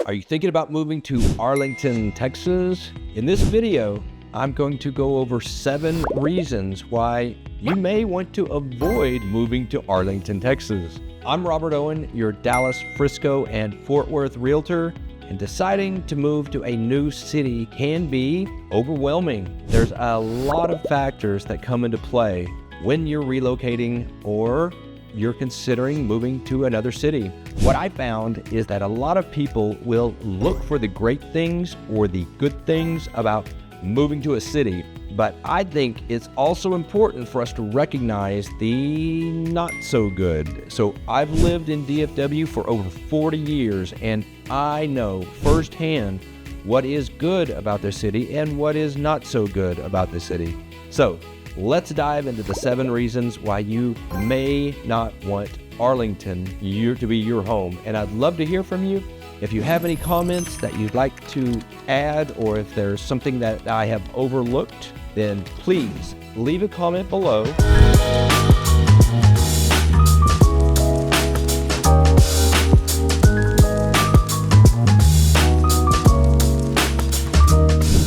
Are you thinking about moving to Arlington, Texas? In this video, I'm going to go over 7 reasons why you may want to avoid moving to Arlington, Texas. I'm Robert Owen, your Dallas, Frisco, and Fort Worth realtor, and deciding to move to a new city can be overwhelming. There's a lot of factors that come into play when you're relocating or you're considering moving to another city. What I found is that a lot of people will look for the great things or the good things about moving to a city, but I think it's also important for us to recognize the not so good. So I've lived in DFW for over 40 years, and I know firsthand what is good about the city and what is not so good about the city. So let's dive into the 7 reasons why you may not want Arlington to be your home. And I'd love to hear from you. If you have any comments that you'd like to add, or if there's something that I have overlooked, then please leave a comment below.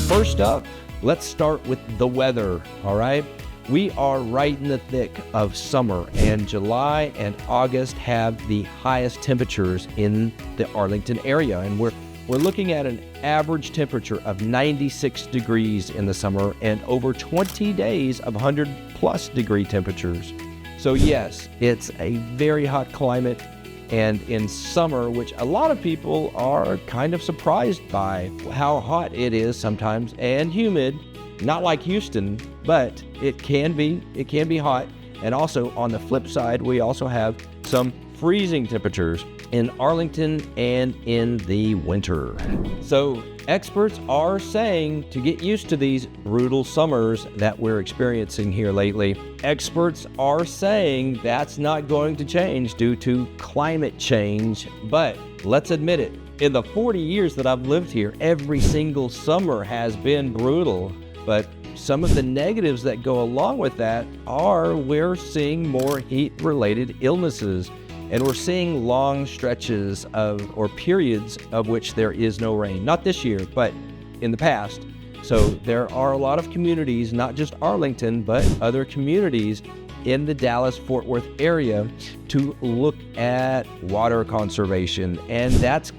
First up, let's start with the weather, all right? We are right in the thick of summer, and July and August have the highest temperatures in the Arlington area, and we're looking at an average temperature of 96 degrees in the summer and over 20 days of 100+ degree temperatures. So yes, it's a very hot climate, and in summer, which a lot of people are kind of surprised by how hot it is sometimes and humid. Not like Houston, but it can be hot. And also on the flip side, we also have some freezing temperatures in Arlington and in the winter. So experts are saying to get used to these brutal summers that we're experiencing here lately. Experts are saying that's not going to change due to climate change, but let's admit it, in the 40 years that I've lived here, every single summer has been brutal. But some of the negatives that go along with that are we're seeing more heat-related illnesses, and we're seeing long stretches or periods of which there is no rain. Not this year, but in the past. So there are a lot of communities, not just Arlington, but other communities in the Dallas-Fort Worth area to look at water conservation, and that's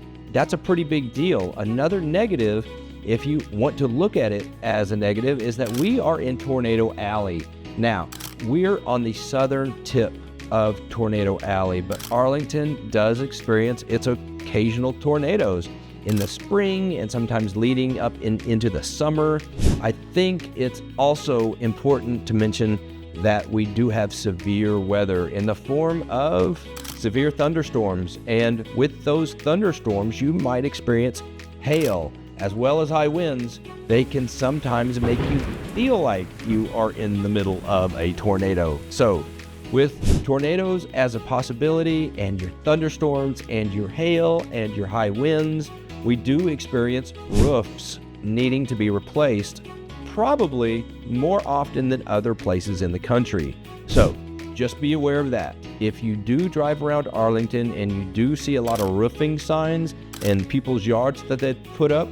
a pretty big deal. Another negative, if you want to look at it as a negative, is that we are in Tornado Alley. Now, we're on the southern tip of Tornado Alley, but Arlington does experience its occasional tornadoes in the spring and sometimes leading up into the summer. I think it's also important to mention that we do have severe weather in the form of severe thunderstorms, and with those thunderstorms, you might experience hail as well as high winds. They can sometimes make you feel like you are in the middle of a tornado. So with tornadoes as a possibility, and your thunderstorms and your hail and your high winds, we do experience roofs needing to be replaced, probably more often than other places in the country. So just be aware of that. If you do drive around Arlington and you do see a lot of roofing signs in people's yards that they put up,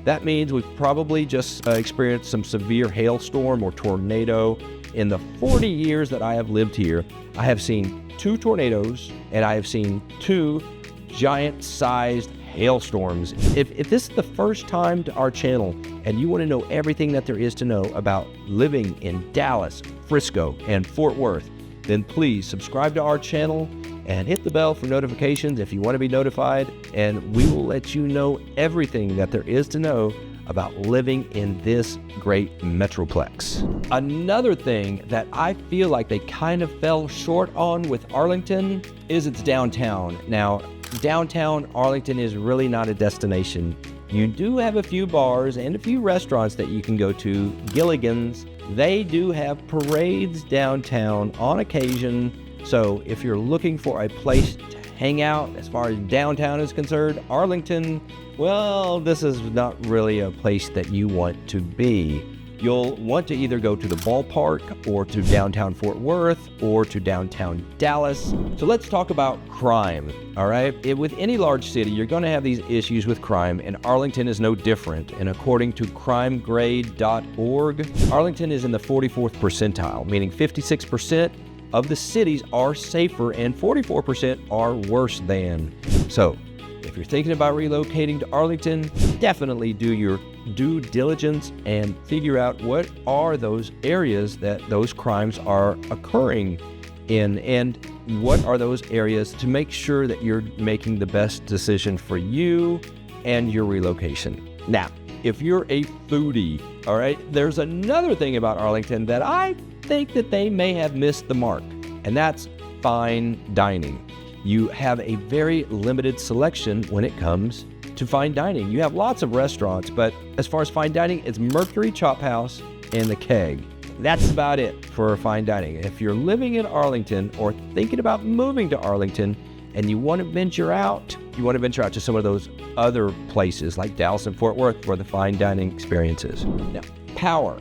that means we've probably just experienced some severe hailstorm or tornado. In the 40 years that I have lived here, I have seen 2 tornadoes, and I have seen 2 giant-sized hailstorms. If this is the first time to our channel and you want to know everything that there is to know about living in Dallas, Frisco, and Fort Worth, then please subscribe to our channel and hit the bell for notifications if you want to be notified, and we will let you know everything that there is to know about living in this great metroplex. Another thing that I feel like they kind of fell short on with Arlington is its downtown. Now, downtown Arlington is really not a destination. You do have a few bars and a few restaurants that you can go to. Gilligan's, they do have parades downtown on occasion. So if you're looking for a place to hang out as far as downtown is concerned, Arlington, well, this is not really a place that you want to be. you'll want to either go to the ballpark or to downtown Fort Worth or to downtown Dallas. So let's talk about crime, all right? With any large city, you're going to have these issues with crime, and Arlington is no different. And according to crimegrade.org, Arlington is in the 44th percentile, meaning 56% of the cities are safer and 44% are worse than. So if you're thinking about relocating to Arlington, definitely do your due diligence and figure out what are those areas that those crimes are occurring in, and what are those areas to make sure that you're making the best decision for you and your relocation. Now, if you're a foodie, all right, there's another thing about Arlington that I think that they may have missed the mark, and that's fine dining. You have a very limited selection when it comes to fine dining. You have lots of restaurants, but as far as fine dining, it's Mercury Chop House and the Keg. That's about it for fine dining. If you're living in Arlington or thinking about moving to Arlington and you want to venture out to some of those other places like Dallas and Fort Worth where the fine dining experience is. Now, power.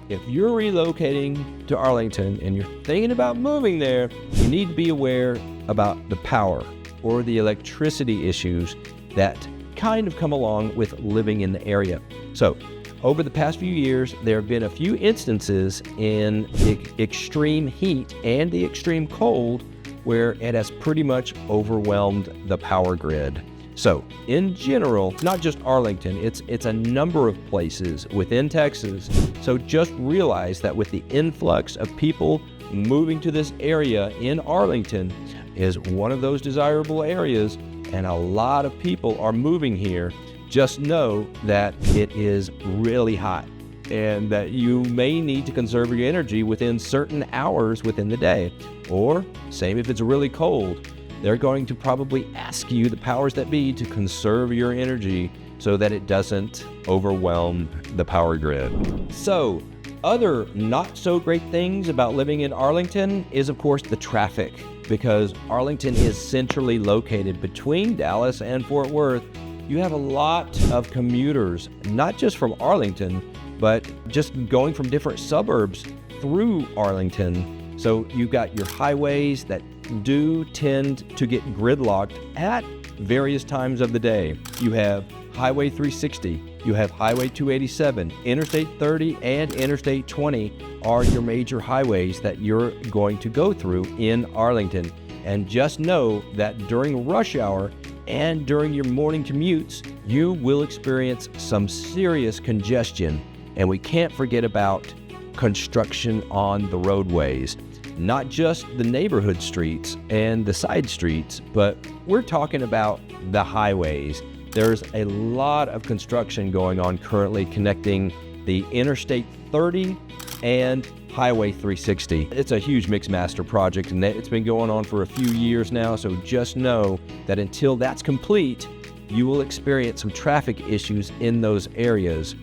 If you're relocating to Arlington and you're thinking about moving there, you need to be aware about the power or the electricity issues that kind of come along with living in the area. So, over the past few years, there have been a few instances in the extreme heat and the extreme cold where it has pretty much overwhelmed the power grid. So, in general, not just Arlington, it's a number of places within Texas. So just realize that with the influx of people moving to this area in Arlington is one of those desirable areas, and a lot of people are moving here. Just know that it is really hot and that you may need to conserve your energy within certain hours within the day. Or, same if it's really cold, they're going to probably ask you, the powers that be, to conserve your energy so that it doesn't overwhelm the power grid. So, other not so great things about living in Arlington is, of course, the traffic, because Arlington is centrally located between Dallas and Fort Worth. You have a lot of commuters, not just from Arlington, but just going from different suburbs through Arlington. So you've got your highways that do tend to get gridlocked at various times of the day. You have Highway 360, you have Highway 287, Interstate 30 and Interstate 20 are your major highways that you're going to go through in Arlington. And just know that during rush hour and during your morning commutes, you will experience some serious congestion. And we can't forget about construction on the roadways. Not just the neighborhood streets and the side streets, but we're talking about the highways. There's a lot of construction going on currently connecting the Interstate 30 and Highway 360. It's a huge mixmaster project, and it's been going on for a few years now, so just know that until that's complete, you will experience some traffic issues in those areas.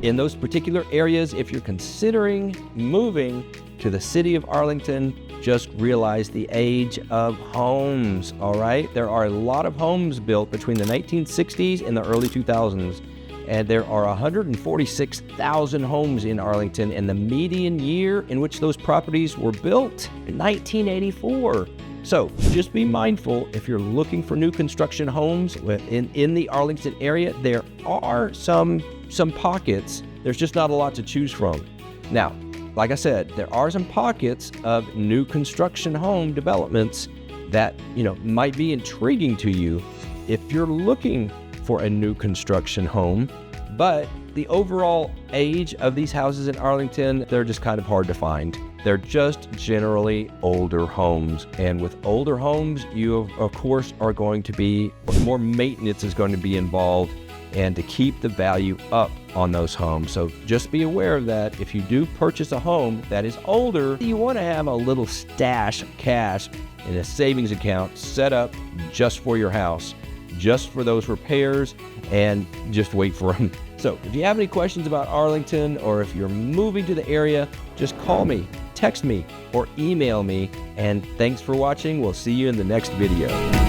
In those particular areas, if you're considering moving to the city of Arlington, just realize the age of homes, all right? There are a lot of homes built between the 1960s and the early 2000s, and there are 146,000 homes in Arlington, and the median year in which those properties were built, 1984. So just be mindful if you're looking for new construction homes in the Arlington area. There are some pockets. There's just not a lot to choose from. Now, like I said, there are some pockets of new construction home developments that, might be intriguing to you if you're looking for a new construction home. But the overall age of these houses in Arlington, they're just kind of hard to find. They're just generally older homes. And with older homes, you, of course, are going to be, more maintenance is going to be involved, and to keep the value up on those homes. So just be aware of that. If you do purchase a home that is older, you want to have a little stash of cash in a savings account set up just for your house, just for those repairs, and just wait for them. So if you have any questions about Arlington, or if you're moving to the area, just call me, text me, or email me. And thanks for watching. We'll see you in the next video.